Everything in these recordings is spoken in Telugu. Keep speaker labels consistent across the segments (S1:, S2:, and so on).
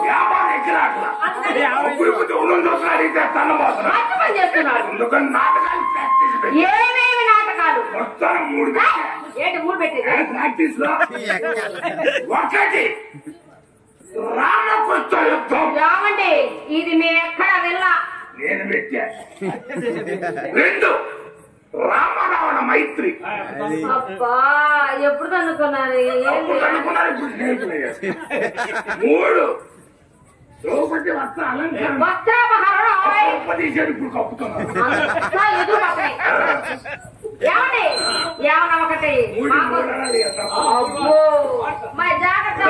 S1: వ్యాపారం ఎక్కరాట్లా అడిగితే తన్నబోతున్నాడు ఎందుకని నాటకాలు ప్రాక్టీస్
S2: ఏమేమి నాటకాలు
S1: మొత్తం 3
S2: ఏంటి 3 పెట్టేది
S1: ప్రాక్టీస్ లో ఒకటి రామకృష్ణ యుద్ధం
S2: రావండి ఇది మేము ఎక్కడ వెళ్ళా
S1: నేను పెట్టా 2 రామరావణ మైత్రి
S2: అబ్బా ఎప్పుడు కనుక్కున్నారు
S1: 3 ద్రౌపది వస్త్ర అలంకరణ ఉపదేశాలు ఇప్పుడు కప్పుతున్నారు
S2: ఏమన్నా ఒకటి అబ్బో మరి జాగ్రత్త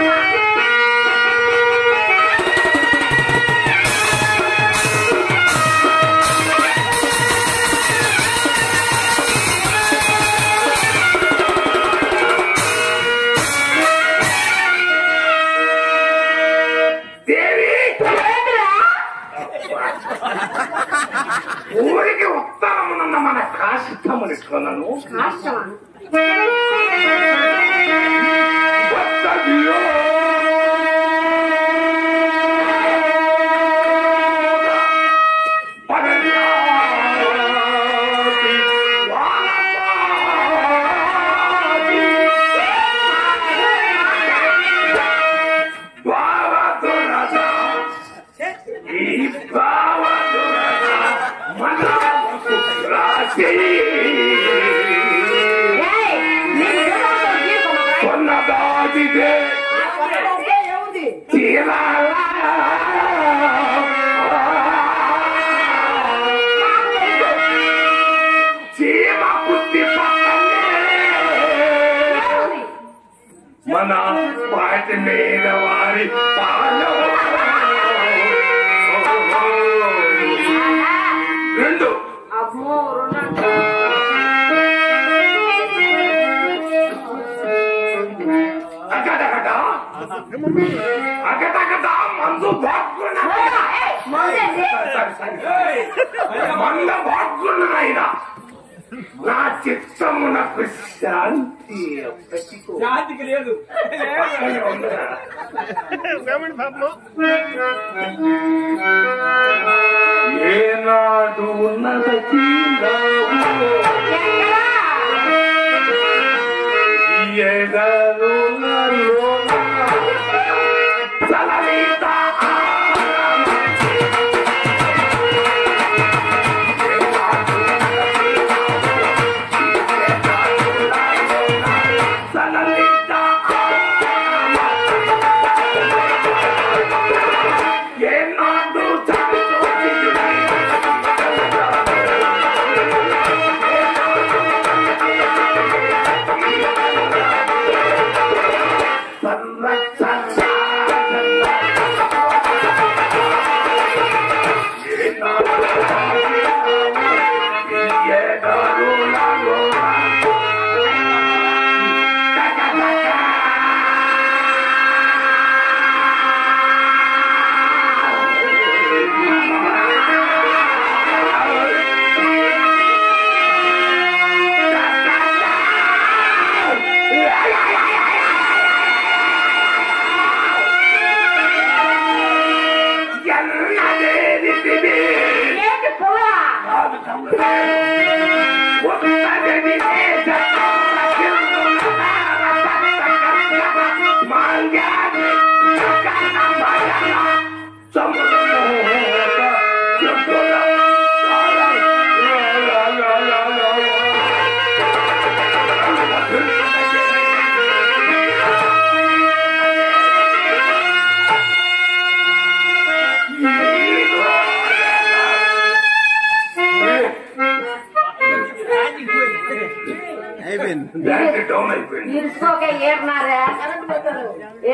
S1: ఊరికి ఉత్తరమునున్న మన కాశిత్తమునిస్తున్నాను మన పాటి మీద వారి రెండు అగటగట మందు మంద బాగున్నాయినా నా చిత్తమునకు శాంతి
S3: శాంతికి లేదు
S1: ఏనాడు ఉన్నది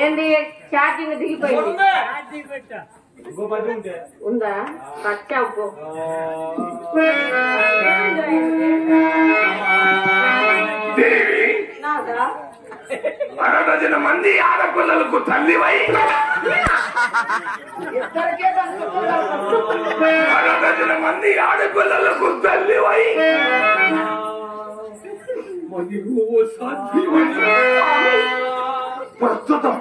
S2: ఏంది చార్జింగ్ దిగిపోయింది ఉందా పచ్చావు
S1: అరడజన మంది ఆడపిల్లలకు తల్లివై అరడజన మంది ఆడపిల్లలకు తల్లివై ప్రస్తుతం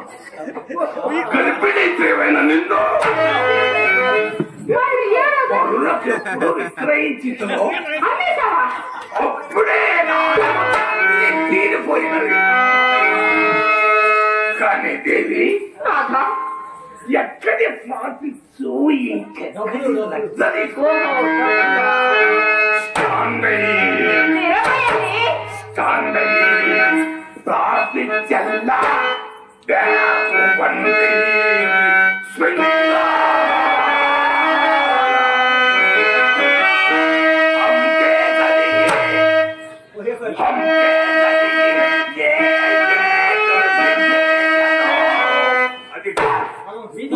S1: గర్భిణీ తీవ్రైన నిన్ను ఎప్పుడు విక్రయించుతున్నో అప్పుడే తీరిపోయినది. కానీ దేవి ఎక్కడి పాటిస్తూ ఇంకెక్కడి ప్రాపించల్లా వంటి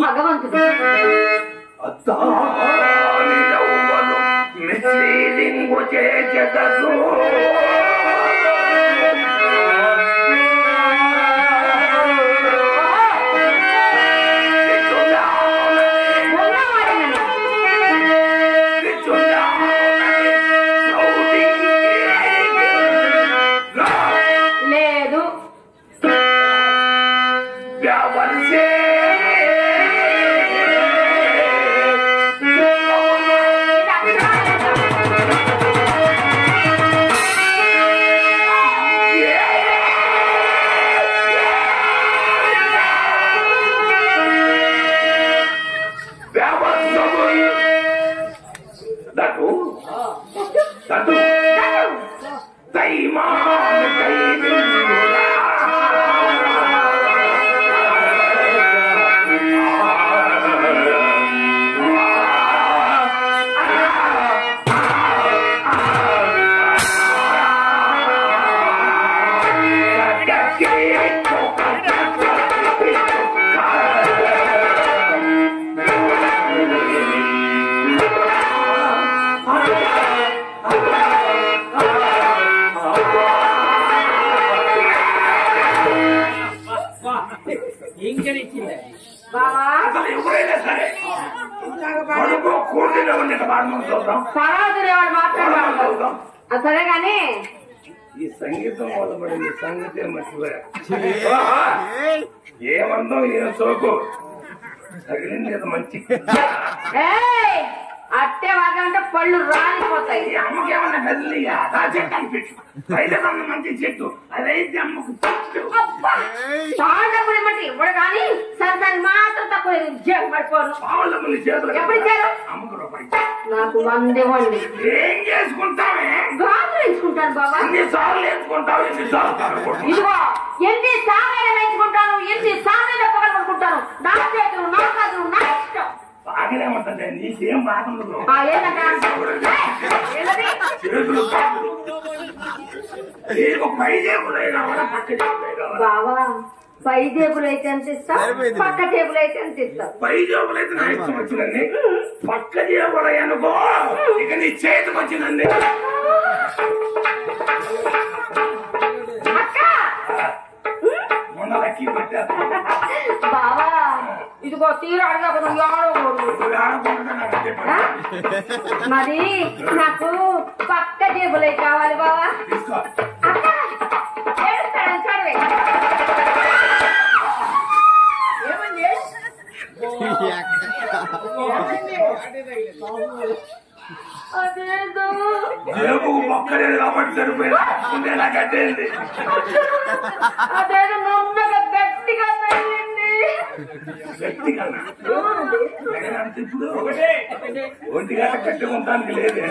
S2: భగవంతుడు
S1: మిశ్రీలింగు చేసెదరు
S2: లేదు. ఎవరైనా సరే పరాదురేవాడు మాట్లాడతాం. సరే గాని
S1: ఈ సంగీతం మొదలుపడింది. సంగీతం మర్చిపోయా. ఏమందో ఏం సోకు తగిలింది మంచి
S2: అట్టే వాడంటే పళ్ళు రాలిపోతాయి.
S1: అమ్మకేమన్నా కదిలియా చెట్టు అనిపించు అయితే మంచి చెట్టు అదైతే అమ్మకు
S2: చాలా డబ్బులు ఇవ్వండి ఇవ్వడు కానీ సరే దాన్ని మాత్రం తక్కువ పడిపోను.
S1: పావులమ్మని చేతులు
S2: ఎప్పుడు ఇచ్చారు?
S1: అమ్మకు రూపాయి
S2: నాకు 100 ఇవ్వండి.
S1: ఏం చేసుకుంటావే?
S2: గాజులు వేసుకుంటాను బాబా.
S1: ఎన్నిసార్లు వేసుకుంటావు? ఎన్నిసార్లు
S2: ఇదిగో ఎన్నిసార్లు వేసుకుంటాను, ఎన్నిసార్లు చెప్పగలుగుకుంటాను. నా చేతులు నా కాదులు నా ఇష్టం.
S1: బాగానేమంటే నీకేం బాగుండదు. పై జేబులైనా పక్క జేబులైనా
S2: బావా పై జేబులు అయితే ఎంత ఇస్తా, పక్క జేబులు అయితే ఎంత ఇస్తా?
S1: పై జేబులు అయితే నా ఇష్టం వచ్చిందండి. పక్క జేబులు అనుకో ఇక నీ చేతికి వచ్చిందండి. మొన్నలకి పెట్టారు
S2: బావా. ఇదిగో తీరా అడగదు మరి నాకు పక్క జేబులే కావాలి బావా. చదివే అదేదో
S1: జేబు మొక్కలేదు కాబట్టి సరిపోయింది. నాకు అడ్డేది
S2: అదేదో ముందుగా గట్టిగా తగిలింది.
S1: గట్టిగా ఇప్పుడు ఒంటి గంట కట్టుకుంటానికి లేదు.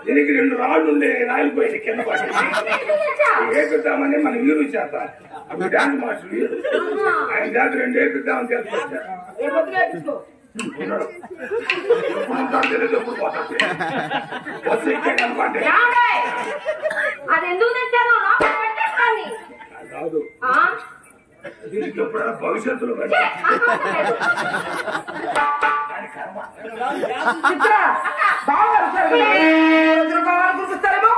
S1: దీనికి 2 రాళ్ళు ఉండే రాలిపోయింది కింద పడి ఏపిద్దామని మన వీరు చేస్తారు. అప్పుడు డాన్స్ మాస్టర్ వీరు ఆయన చేత 2 ఏపిద్దామని చేసుకొచ్చారు. తెలియదు ఎప్పుడు పోతుంది బస్సు ఎక్కే కనపండి.
S2: అది ఎందుకు తెచ్చాను
S1: కాదు దీనికి ఎప్పుడైనా భవిష్యత్తులో గుర్తిస్తారేమో.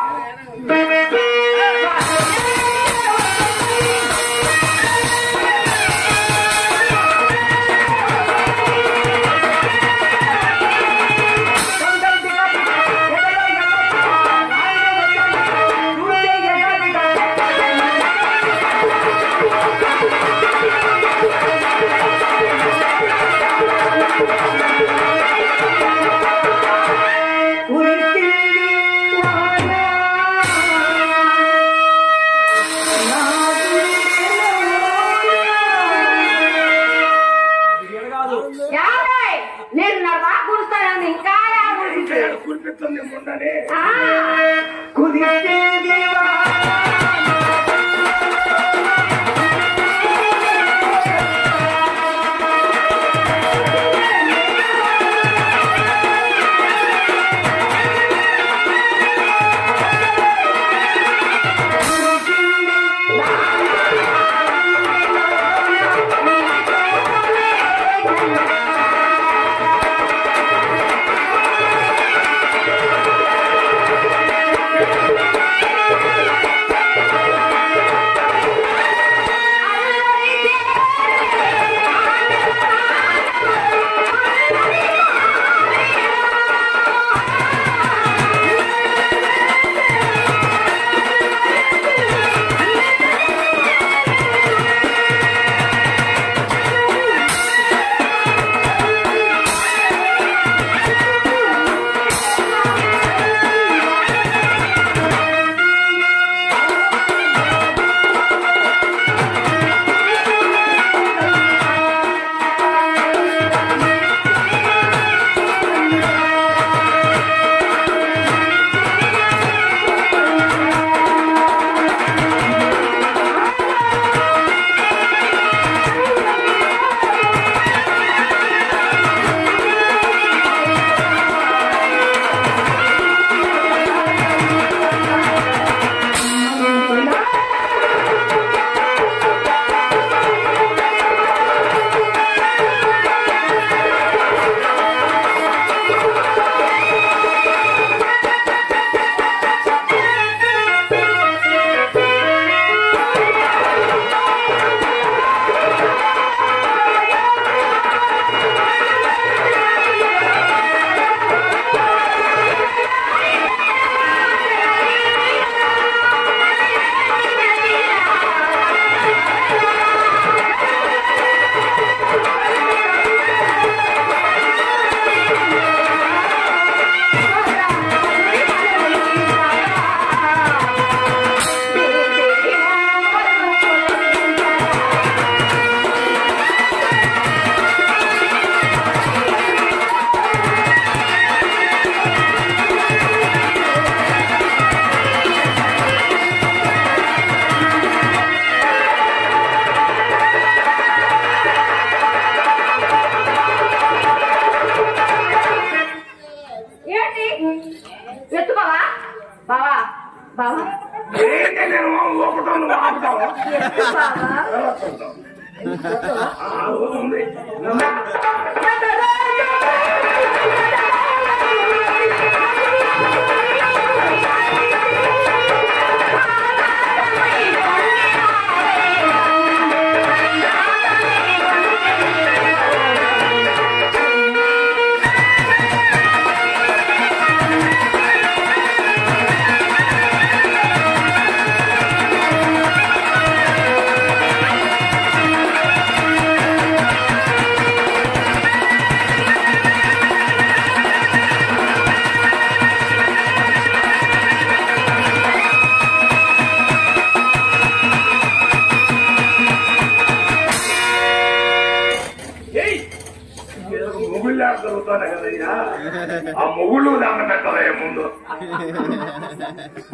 S1: ఆ మొగుళ్ళు దాన్ని పెట్టలే ముందు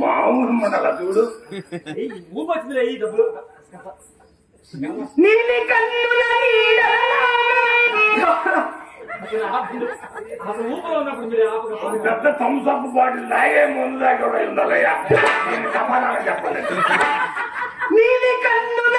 S1: మామూలు మండల చూడు
S2: నీలి కన్నుల
S1: పెద్ద థమ్సప్ బాటిల్ తాగే ముందు దాకా ఉండాలయ్యా నేను సమాధానం చెప్పలేదు.
S2: నీలి కన్నుల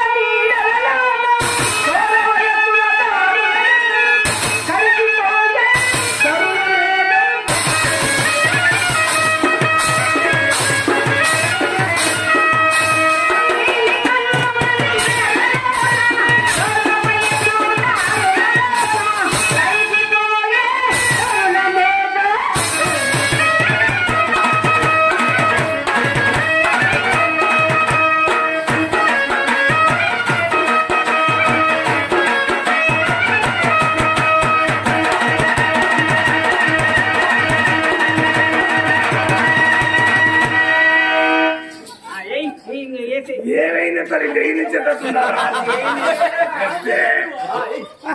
S1: ఏమైనా సరే జైనిచ్చేటట్టున్నారా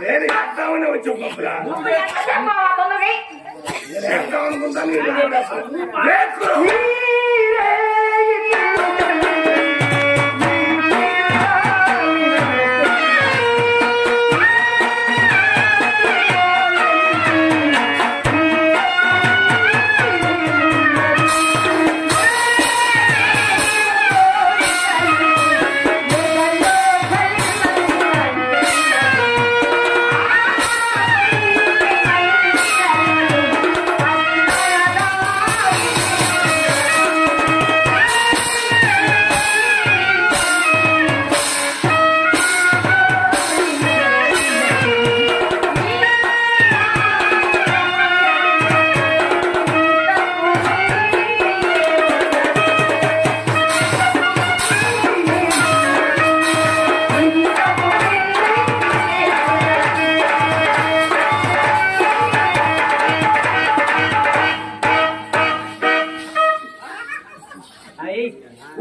S1: నేను ఎక్కామని వచ్చి పంపురా ఎక్కామనుకుంటాను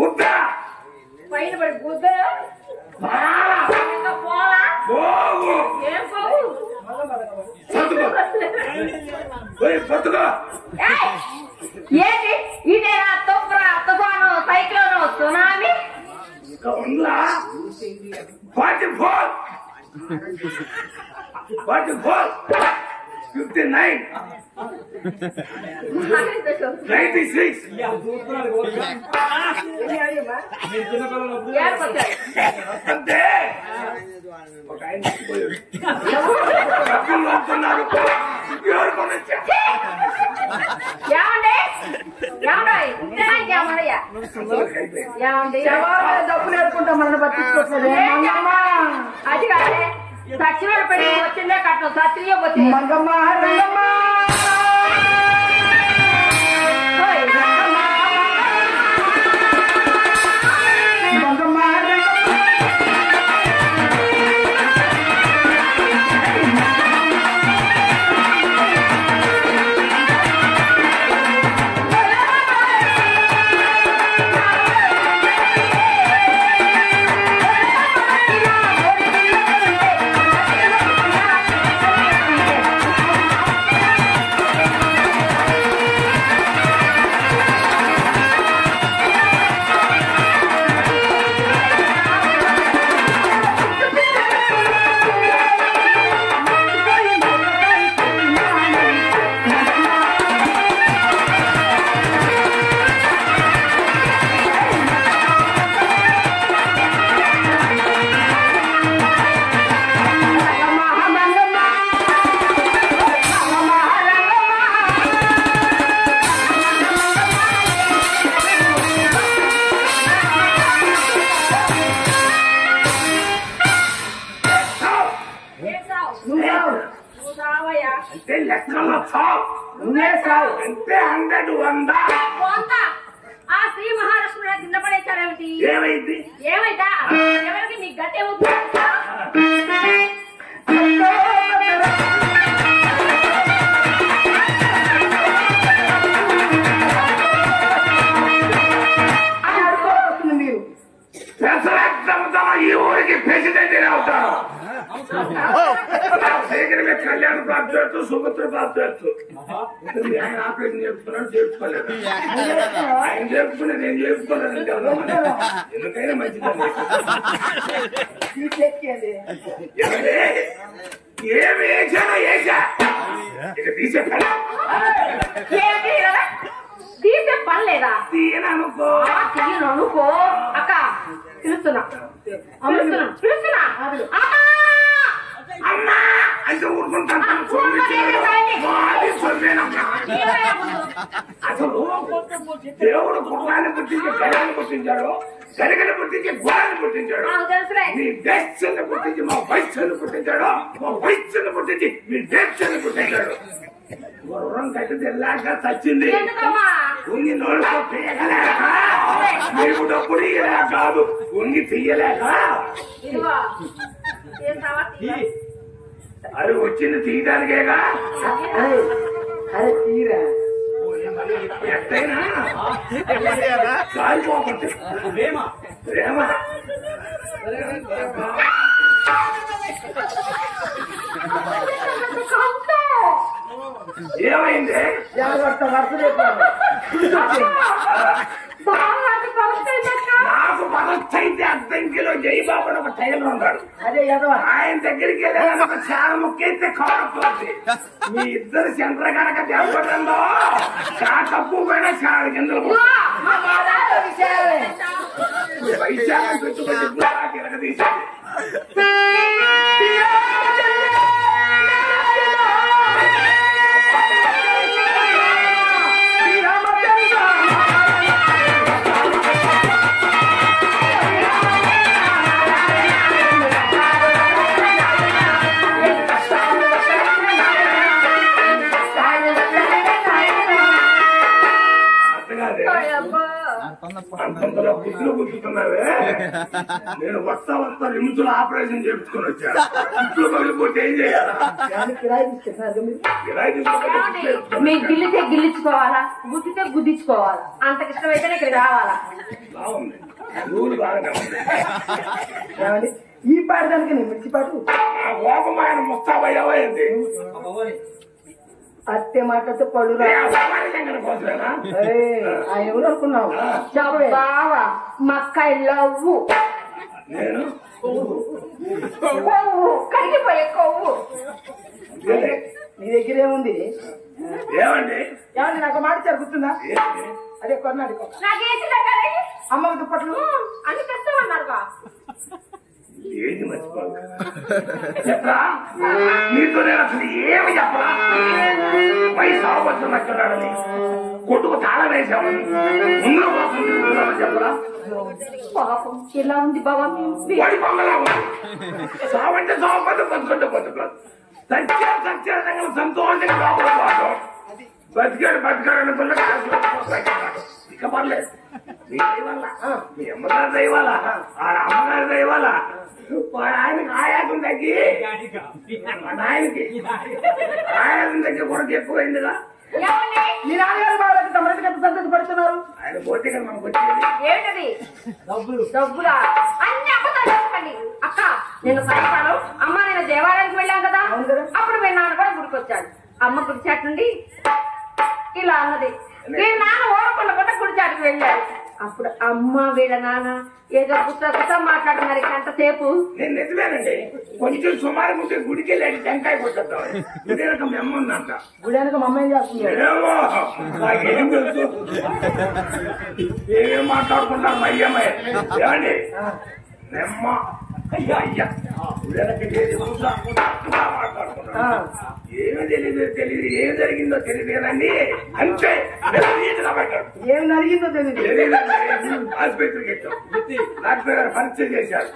S1: ఉద్దా
S2: పైన పడి గుద్దా పోలా
S1: పోగు
S2: ఏం పోవు
S1: పట్టుకో పట్టుకో
S2: ఏంటి ఇదేనా తుఫ్రా తుఫాను సైక్లోను సునామీ
S1: ఇంకా ఉందా 44 59 96 అంతే ఒక ఆయన పోయాడు డబ్బులు నమ్ముతున్నారు ఎవరు కొనొచ్చా
S2: ఏమండి ఏమండి
S3: డబ్బులు వేసుకుంటాం మన పట్టించుకోవట్లేదు
S2: అది కాదే సచివాలయ పెట్టి వచ్చిందే కట్టం సత్రియ వచ్చింది
S3: మంగమ్మ రంగమ్మ
S1: అంటే లెక్కలో చావు
S3: నువ్వే సావు
S1: అంటే 100 100
S2: ఆ శ్రీ మహాలక్ష్మి కింద పడేశారేమిటి
S1: ఏమైంది
S2: ఏమైతా ఎవరికి నీ గట్టే
S3: మీరు
S1: ఈ ఊరికి ప్రెసిడెంట్ అవుతాను శేఖరమే కళ్యాణ ప్రాప్తి సుభద్ర ప్రాప్తి ఆయన ఆపరేషన్ చేస్తున్నాడు చేర్చుకోలేదు ఆయన చేర్చుకునే నేను చేర్చుకోలేదు ఎందుకైనా మంచిదండి ఏమి వేసానో వేసా ఇక తీసే
S2: తీసే పని లేదా
S1: తీయననుకో
S2: అనుకో అక్క పిలుస్తున్నా పిలుస్తున్నా
S1: అమ్మా అంటే ఊరుకుంటాను అసలు దేవుడు గుర్రాన్ని పుట్టించి గడిని పుట్టించాడు గడిగని పుట్టించి గుర్రాన్ని పుట్టించాడు మీ డెస్ని పుట్టించి మా వైశ్యని పుట్టించాడు మా వైశ్యని పుట్టించి మీ డెస్ని పుట్టించాడు గుర్రం కట్టి తెల్లాక చచ్చింది ఉంగి నోళ్ళతో తీయగలేక మేము డబ్బులు ఇయ్యలేక కాదు ఉంగి తీయలేక అది వచ్చింది తీయడానికేగా
S3: అరే తీరా
S1: ఎట్టయినా కాలిపోకుంటే ప్రేమ ఏమైంది
S3: జాగ్రత్త వరుస చెప్పాలి
S1: నాకు పదొచ్చైతే అద్దంకిలో జయబాబు ఒక టైలర్ ఉన్నాడు
S3: అదే ఎదవా
S1: ఆయన దగ్గరికి వెళ్ళి ఒక చాలా ముఖ్యైతే కాకపోతే మీ ఇద్దరు సెంటర్ కనుక దెబ్బతందో చాలా తక్కువ పోయినా చాలా కిందలు వైశాఖం పెట్టుబడి కిరక తీసేది అంతంతలో కుట్లు కూర్చుతున్నావే నేను వస్తా లిమ్స్లో ఆపరేషన్ చేయించుకొని వచ్చాను. కుట్లు పగిలిపోతే ఏం చేయాలి?
S2: మీకు గిల్లితే గిల్లించుకోవాలా, గుద్దితే గుద్దించుకోవాలా. అంతకు ఇష్టమైతేనే ఇక్కడ రావాలా.
S1: బాగుంది, రూలు బాగానే ఉంది.
S3: ఈ పాడదానికి మిర్చి పాటు
S1: కోపం ఆయన ముస్తాబయ్యావా ఏంటి?
S3: అత్తే మాటతో పళ్ళు
S1: కోసమేనా?
S3: ఆయన ఎవరు అనుకున్నావు?
S2: బావా మక్కాయి లవ్వు
S1: నేను
S2: కొవ్వు కరిగిపోయే కొవ్వు.
S3: నీ దగ్గర ఏముంది?
S1: ఏమండి
S3: ఏమండి నాకు మాట జరుగుతుందా? అదే కొన్నాడు
S2: నాకేసి
S3: అమ్మకు దుప్పట్లు
S2: అన్ని తెస్తామన్నారుగా.
S1: ఏది మర్చిపోవు చెప్పరా? నీతో నేను అసలు ఏమి చెప్పరా? వయసు అవబద్ధం నచ్చున్నాడని కొట్టుకు తాళం వేసామని ముందు కోసం తిరుగుతున్నామని చెప్పరా?
S2: పాపం ఎలా ఉంది బాబా?
S1: వాడి పొంగలా సావంటే సావపద్దు బతుకుంటే బతుకోదు. సత్యాన్ని సంతోషంగా బాగుపడతాడు. బతికాడు ఇక పర్లేదు. మీ దయవల్ల, మీ అమ్మగారి దయవల్ల, ఆ అమ్మగారి దయవల్ల ఆయనకి ఆయాసం తగ్గి ఆయనకి ఆయాసం తగ్గి కూడా ఎక్కువైందిగా.
S3: మీ నాన్నగారు వాళ్ళకి తమరికి ఎంత సంతోషపడుతున్నారు?
S1: ఆయన పోతే కదా మనకు వచ్చేది
S2: ఏంటది? డబ్బులా? అన్ని అబద్ధాలు చెప్పండి అక్క. నేను పడతాను అమ్మ, నేను దేవాలయానికి వెళ్ళాను కదా, అప్పుడు మీ నాన్న కూడా గుడికొచ్చాడు. అమ్మ గుడిచాటుండి ఇలా అన్నది. వీళ్ళ నాన్న ఓడకుండా కూడా గుడిచాటుకు వెళ్ళాడు. అప్పుడు అమ్మ వీళ్ళ నాన్న ఏదో పుస్తకం మాట్లాడుతున్నారు ఎంతసేపు.
S1: నేను నిజమేనండి, కొంచెం సుమారు ఉంటే గుడికి వెళ్ళి టెంకాయ కొట్టేద్దాం. గుడి మెమ్మ ఉందంట.
S3: గుడి వెనక మా అమ్మాయి చేస్తుంది.
S1: ఏమో నాకేం తెలుసు, ఏమేం మాట్లాడుకుంటారు మా అమ్మాయి. ఏమండి మెమ్మ అయ్యా అయ్యా మాట్లాడుకుంటారు. ఏమి తెలియదు ఏం జరిగిందో తెలియదు కదండి. అంతే
S3: ఏం జరిగిందో తెలియదు.
S1: ఆసుపత్రికి వచ్చాం, డాక్టర్ గారు పరీక్ష చేశారు.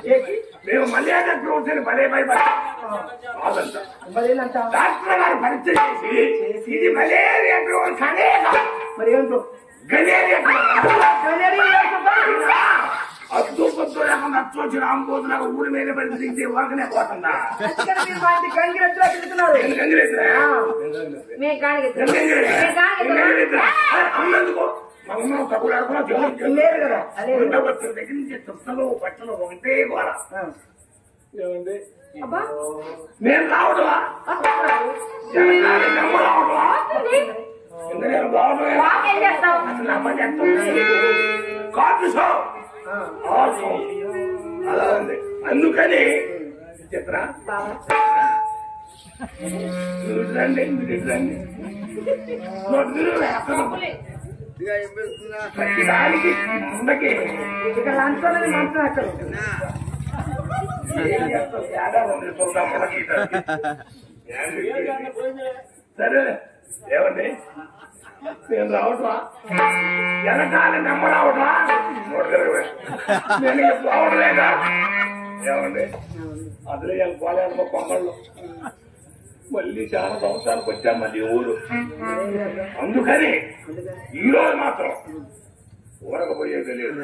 S1: మేము మలేరియా గ్రోత్ అని భలే భయపడ్డాం. డాక్టర్ గారు పరీక్ష చేసి ఇది మలేరియా గ్రోత్ కానీ
S3: మరి ఏంటో
S1: గలేరియా అద్దు పొద్దు లేకుండా అచ్చొచ్చి రామపోతున్నారు. ఊరి మీద పడి తిరిగితే వర్గనే పోతుందా? అన్నందుకో మా అమ్మ తగ్గులు దగ్గర నుంచి చుట్టలు బట్టలు ఒకటే గోడ. ఏమండి నేను రావడమా? నమ్మ రావడమా? నేను బాగుండదు అసలు నమ్మ చేస్తుంది కాఫీ షో అలా ఉంది. అందుకని చెప్పరా రండి రండి దానికి ముందకి
S3: ఇక్కడ లంచాలని మాట్లాడతారు.
S1: సరే ఏమండి నేను రావటమా? వెనకాల నమ్మ రావటమా? నేను పోవడలేదా? ఏమండి అందులో పోలేను కొంగళ్ళు మళ్ళీ చాలా సంవత్సరాలకు వచ్చాం మళ్ళీ ఊరు. అందుకని ఈరోజు మాత్రం ఊరకపోయేది తెలియదు.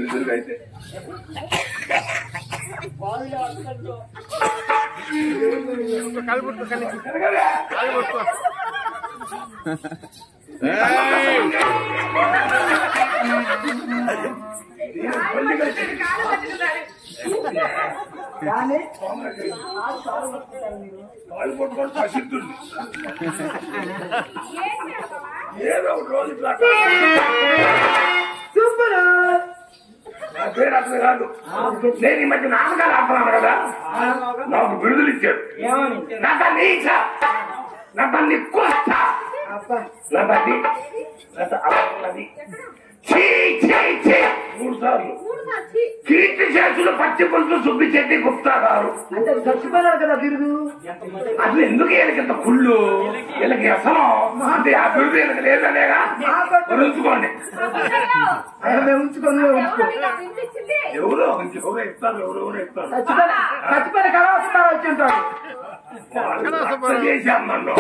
S1: ఎదురుగైతే కాలు పట్టుకొని ప్రసిద్ధుడు ఏదో ఒక రోజు
S3: సూపర్.
S1: నా పేరు అసలు కాదు. నేను ఈ మధ్య నాటకాలు ఆడుతున్నాను కదా, నాకు విడుదల ఇచ్చాడు. నటని నటని కోస్త నటని నట అవన్నది 3 సార్లు కీర్తి చేసులు పచ్చి పులుసు సుబ్బిశెట్టి గుప్తా గారు.
S3: అంటే చచ్చిపోయినాడు కదా బిరుదు.
S1: అసలు ఎందుకు వీళ్ళకింత కుళ్ళు? వీళ్ళకి అసలు అంటే ఆ బిరుదు వీళ్ళకి లేదనేగా ఉంచుకోండి.
S3: ఉంచుకొని
S1: ఎవరో ఇస్తారు, ఎవరెవరో ఇస్తారు.
S3: చచ్చిపోయిన కళ వస్తున్నారు వచ్చి ఉంటాడు.
S1: చేశాం నన్ను.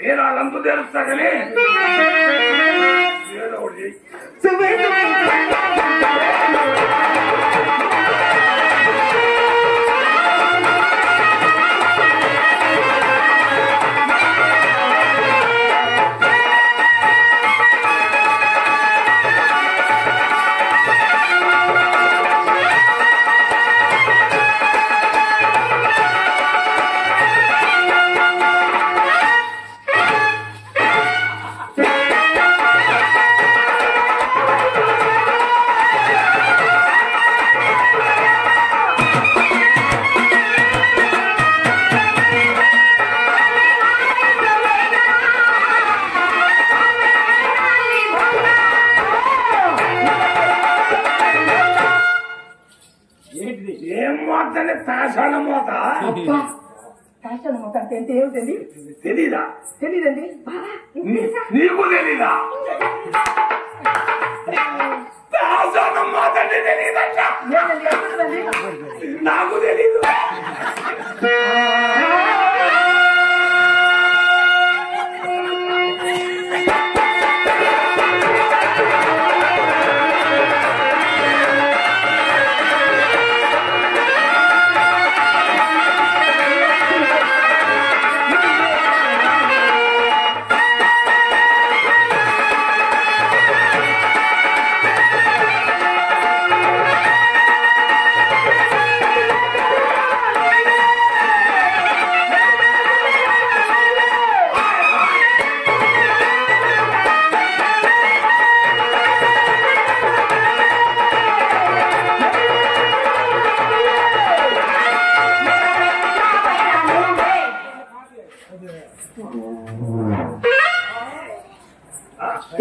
S1: నేను వాళ్ళంతా తెలుస్తా కానీ ఏదో ఒకటి ఏం మోత అంటే తాసాల మోత
S3: ఫ్యాషన్ మొత్తం అంటే ఏంటి ఏమిటండి
S1: తెలీదా
S3: తెలీదండి
S1: నీకు తెలీదా తాసాల మోత అంటే తెలీదంట
S3: ఏంటండి ఎక్కడుందండి?
S1: నాకు తెలీదు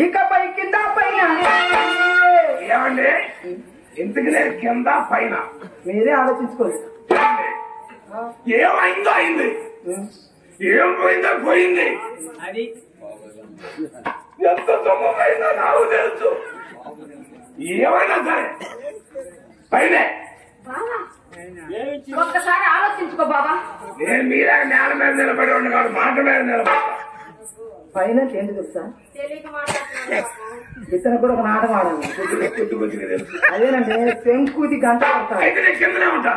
S3: ఇకపై కింద పైన
S1: ఏమండి ఇంతకు నేను కింద పైన
S3: మీరే ఆలోచించుకోండి.
S1: ఏమైందో అయింది ఏం పోయిందో పోయింది
S4: అది
S1: ఎంత సొమ్మైందో నాకు తెలుసు ఏమైనా సరే పైనే
S2: బావా ఒక్కసారి ఆలోచించుకో బాబా.
S1: నేను మీరే నేల మీద నిలబడి ఉండగాడు మాట మీద నిలబడతా
S3: పైన ఏంటి తెలుసా
S2: తెలియక మాట్లాడుతున్నాను.
S3: ఇతను కూడా ఒక నాటకం ఆడాలి.
S1: కొద్దిగా తెలుసు
S3: అదేనండి శంకుది గంట పడతారు.
S1: అయితే నేను కిందనే ఉంటా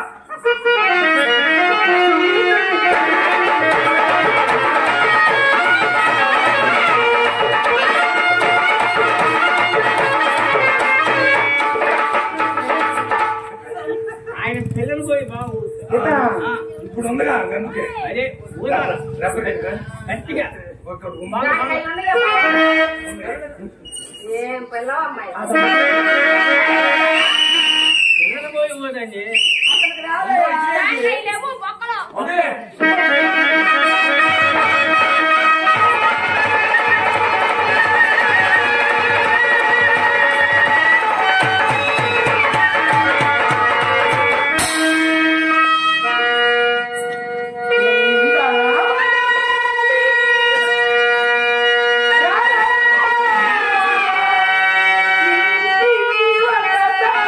S4: ఆయన పిల్లలు పోయి బాబు
S1: ఇప్పుడు ఉందిగా అందుకే
S4: అదే ఊరాల గట్టిగా
S2: దానికై ఉన్నాయా బావా? ఏం పిల్లవ అమ్మాయి
S4: పిల్లలు పోయి ఊదండి
S2: దానికై లేవు బొక్కలు.
S3: ఇంటివి ఒకసారి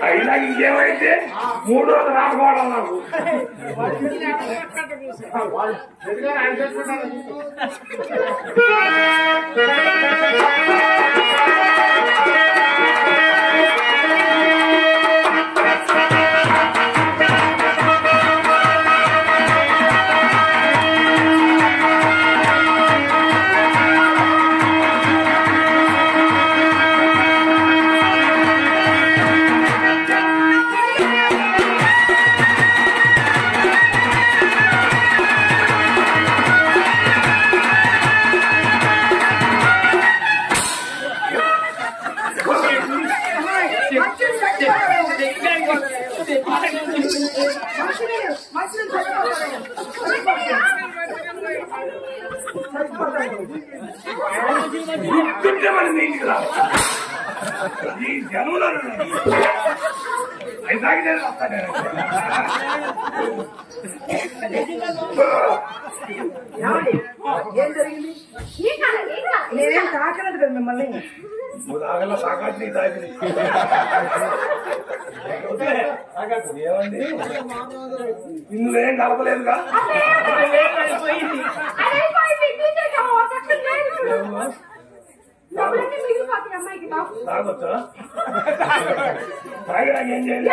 S1: అయినా ఇంకేమైతే 3 రోజులు రాకపోవడం నాకు గుర్తుంటే మన నీకు రా ఈ జనంలో అయితాకి నేను వస్తాను
S3: ఏం జరిగింది? నేనేం తాకలేదు కదా మిమ్మల్ని.
S1: దాగల సాకాచి తాగి ఏమండి ఇందులో కలపలేదుగా తాగొచ్చా తాగడానికి ఏం చేయాలి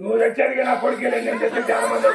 S1: నువ్వు తెచ్చాడుగా నా కొడుకెళ్ళి నేను తెచ్చే చాలా మంది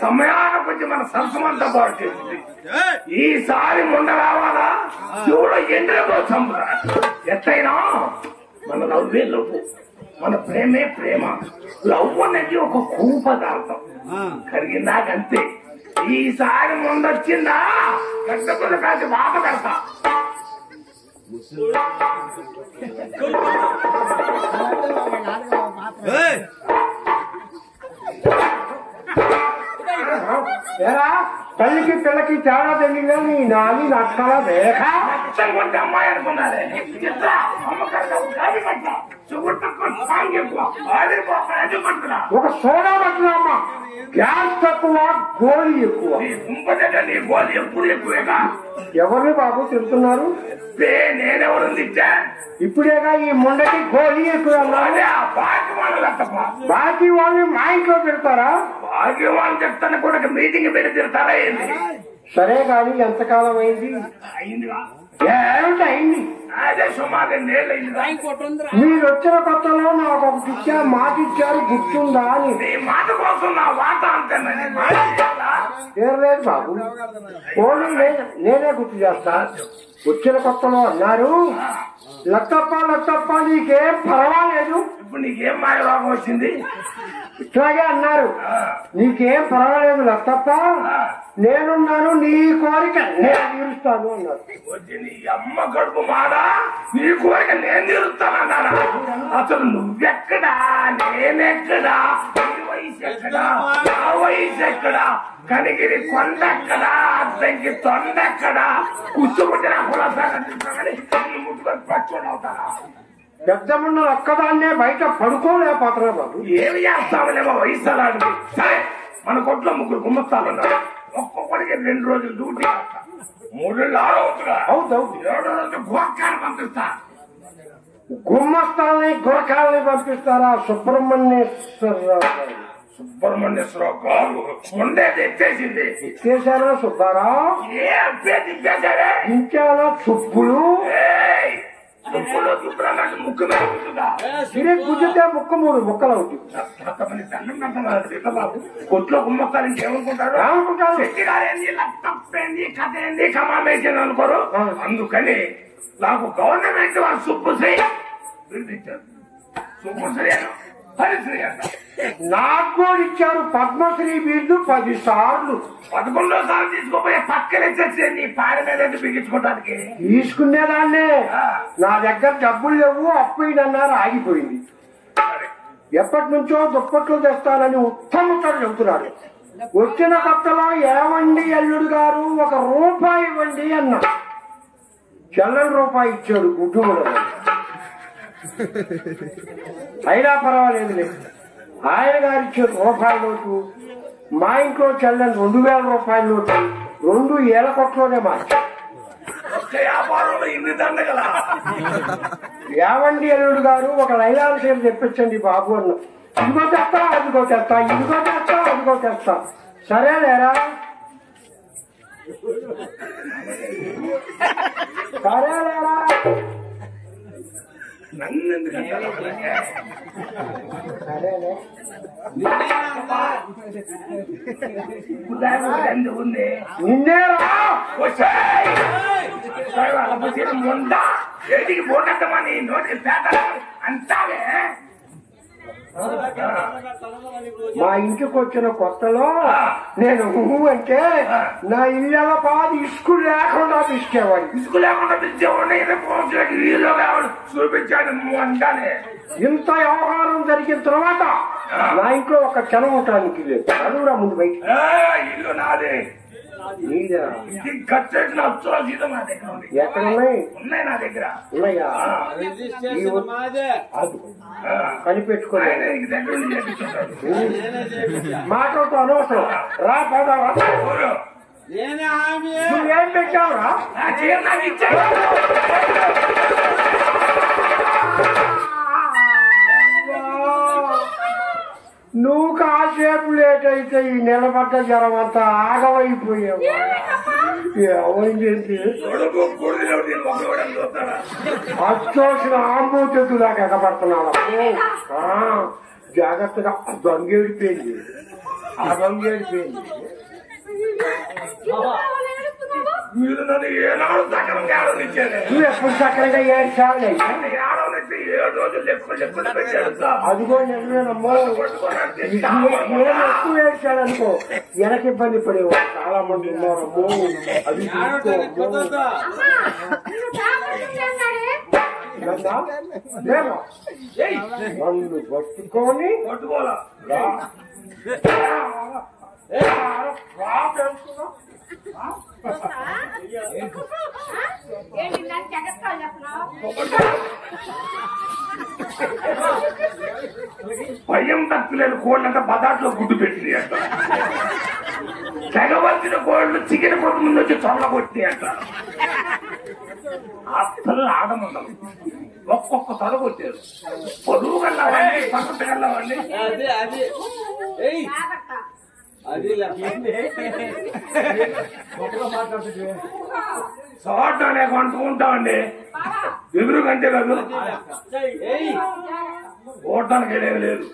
S1: సమయానికి వచ్చి మన సరసమంతా పాటు చేసింది ఈసారి ముండ రావాలా శివుడు ఎండ్రగో సంబర ఎత్తైనా మన లవ్వే లవ్వు మన ప్రేమే ప్రేమ లవ్ అనేది ఒక కొవ్వు పదార్థం కరిగిందాకంతే ఈసారి ముందొచ్చిందా కష్టపడి కాసి బాధ కడతా
S3: తల్లికి పిల్లకి తేడా తెలియదా నీ నాని నక్కల వేఖ
S1: కొంటే అమ్మాయి అనుకున్నారే
S3: ఒక సోడా పట్టినమ్మ గ్యాస్ తక్కువ గోళీ ఎక్కువ
S1: నీ గోళీ ఎప్పుడు ఎక్కువేగా
S3: ఎవరిని బాబు తింటున్నారు
S1: నేనెవరు తిట్టా
S3: ఇప్పుడేగా ఈ ముండకి గోళీ ఎక్కువ
S1: బాకీ వాళ్ళు తప్ప
S3: బాకీ వాళ్ళని మా ఇంట్లో పెడతారా
S1: బాకీ వాళ్ళు చెప్తాను కూడా మీటింగ్ పెట్టి తిడతారా ఏంటి
S3: సరే కానీ ఎంతకాలం అయింది
S1: అయిందిగా
S3: ఏమిటి అయింది
S1: అదే సుమారు నేలైందిగా
S3: మీరు వచ్చిన కొత్తలో నాకు ఒకటి ఇచ్చారు మాట ఇచ్చారు గుర్తుందా అని
S1: నీ మాట కోసం నా వాత అంతేనని
S3: ఏం లేదు బాబు ఓన్లీ నేనే గుర్తు చేస్తా వచ్చిన కొత్తలో అన్నారు లక్కప్ప లక్కప్ప నీకేం పర్వాలేదు
S1: ఇప్పుడు నీకేం మాయ రోగం వచ్చింది
S3: ఇట్లాగే అన్నారు. నీకేం పర్వాలేదు లత్తప్ప, నేనున్నాను, నీ కోరిక నేను తీరుస్తాను అన్నారు.
S1: నీ అమ్మ కడుపు మాడా, నీ కోరిక నేను తీరుస్తానన్నారా? అసలు నువ్వెక్కడా, నేనెక్కడా, నీ వయసు ఎక్కడా, నా వయసు ఎక్కడా, కనిగిరి కొండెక్కడా, అద్దంకి తొండెక్కడా, కూర్చోబెట్టిన కులసాగని ముట్టుకొని పచ్చోడు అవుతారా?
S3: పెద్దమున్న ఒక్కదాన్నే బయట పడుకోలేకపోతున్నా బాబు.
S1: ఏమి చేస్తామనేమో వయసు అలాంటిది. సరే, మన కొట్లో 3 గుమ్మస్తాలు ఉన్నారు. ఒక్కొక్కడికి 2 రోజులు డ్యూటీ చేస్తా. 3 నెలలు ఆరవుతుగా.
S3: అవుతవుతు
S1: 7వ రోజు గోకాలు పంపిస్తా.
S3: గుమ్మస్తాల్ని గురకాలని పంపిస్తారా? సుబ్రహ్మణ్యేశ్వరరావు గారు.
S1: సుబ్రహ్మణ్యేశ్వరరావు గారు ఉండేది ఎత్తేసింది.
S3: ఇచ్చేశానా సుబ్బారావు?
S1: ఏ పేరు తిప్పేశాడే?
S3: ఇంకేనా చుప్పులు?
S1: చుప్పులు శుభ్రంగా ముక్కు మీద కూర్చుందా?
S3: తిరిగి గుజ్జితే ముక్కు 3 ముక్కలు అవుతుంది.
S1: దండం కట్టబాబు. కొట్లో గుమ్మస్తాలు ఇంకేమనుకుంటారు?
S3: ఏమనుకుంటారు?
S1: శెట్టి గారేంది, తప్పేంది, కథ ఏంది, కమామేసింది అనుకోరు. అందుకని నాకు గవర్నమెంట్ వారు సుబ్బుశ్రీ పిలిపించారు. సుబ్బుశ్రీ హరిశ్రీ అంట.
S3: నాకు కూడా ఇచ్చారు పద్మశ్రీ బిరుదు 10 సార్లు.
S1: 11వ సార్లు తీసుకోపోయే పక్కనే చచ్చి నీ పాడి మీద బిగించుకోవడానికి
S3: తీసుకునేదాన్నే. నా దగ్గర డబ్బులు లేవు, అప్పుడన్నారు, ఆగిపోయింది. ఎప్పటి నుంచో దుప్పట్లు తెస్తానని ఉత్తముత్తడు చెబుతున్నాడు. వచ్చిన కొత్తలో ఏమండి అల్లుడు గారు, 1 రూపాయి ఇవ్వండి అన్నా. చెల్లని రూపాయి ఇచ్చాడు కుటుంబంలో. అయినా పర్వాలేదు లేదు, ఆయన గారు ఇచ్చాడు రూపాయి నోటు. మా ఇంట్లో చెల్లని 2000 రూపాయల నోటు 2 ఏళ్ల కొట్లోనే మార్చి.
S1: వ్యాపారంలో ఇన్ని దండగలా?
S3: ఏమండి అల్లుడు గారు, 1 లైలాన్ సేపు తెప్పించండి బాబు అన్న. ఇదిగో తెస్తా, అదిగో తెస్తా, ఇదిగో తెస్తా, అదిగో తెస్తా. సరేలేరా, సరేలేరా.
S1: నన్ను ఎందుకంటారు?
S3: సరేలే.
S1: ఉంది
S3: నిన్నేరా
S1: ముందా ఏటికి పోటమ్మా నీ నోటికి పేట అంటావే.
S3: మా ఇంటికి వచ్చిన కొత్తలో నేను అంటే నా ఇళ్ళ పాది ఇసుకు లేకుండా పిసికేవాడి.
S1: ఇసుకు లేకుండా పిలిచేవాడిని హీరో కావాలి చూపించాడు అంటానే.
S3: ఇంత వ్యవహారం జరిగిన తర్వాత నా ఇంట్లో 1 క్షణం ఉండటానికి లేదు. అడుగురా ముందు బయట.
S1: ఇల్లు నాదే.
S3: నీదా?
S1: ఇది కట్టేసిన అచ్చుల జీతం నా దగ్గర ఉంది.
S3: ఎక్కడున్నాయి?
S1: ఉన్నాయి నా దగ్గర.
S3: ఉన్నాయా? కనిపెట్టుకోలే.
S1: దగ్గర నుంచి చేపిస్తుంటాడు.
S3: మాటలతో అనవసరం. రా పోదావా? నువ్వేం పెట్టావురా?
S1: నా చీర నాకు ఇచ్చాడు.
S3: నువ్వు కాసేపు లేట్ అయితే ఈ నిలబడ్డ జనం అంతా ఆగమైపోయావు. ఏమైంది? అచ్చోసిన ఆంబోతులాగా ఎగబడుతున్నాడు. జాగ్రత్తగా దొంగేడిపోయింది. ఆ దొంగేడిపోయింది.
S1: మీరు నన్ను ఏనాడు సక్రమంగా ఆలోచించారు.
S3: నువ్వు ఎప్పుడు సక్రంగా ఏడ్చావు?
S1: 7 రోజులు ఎక్కువ పెట్టాడు.
S3: అదిగో నిన్నమ్మో నేను ఎక్కువ ఏడ్చాడనుకో వెనక ఇబ్బంది పడేవాడు. చాలా మంది ఉన్నారమ్మో. అది నన్ను పట్టుకొని
S1: పట్టుకోవాలా? భయం తక్కువలేని కోళ్ళంతా బదాట్లో గుడ్డు పెట్టింది అంట. తెగవలసిన కోళ్ళు చికెన్ కొట్టు ముందు వచ్చి చొల్ల కొట్టి అంట. అస్సలు ఆడముండవు. ఒక్కొక్క తొడ కొట్టారు. పొడుగు వెళ్ళావండి, పక్కన వెళ్ళావండి. చూడటానే కొంటుకుంటామండి. ఎదురు కంటే కాదు, ఓడటానికి ఏమీ లేదు.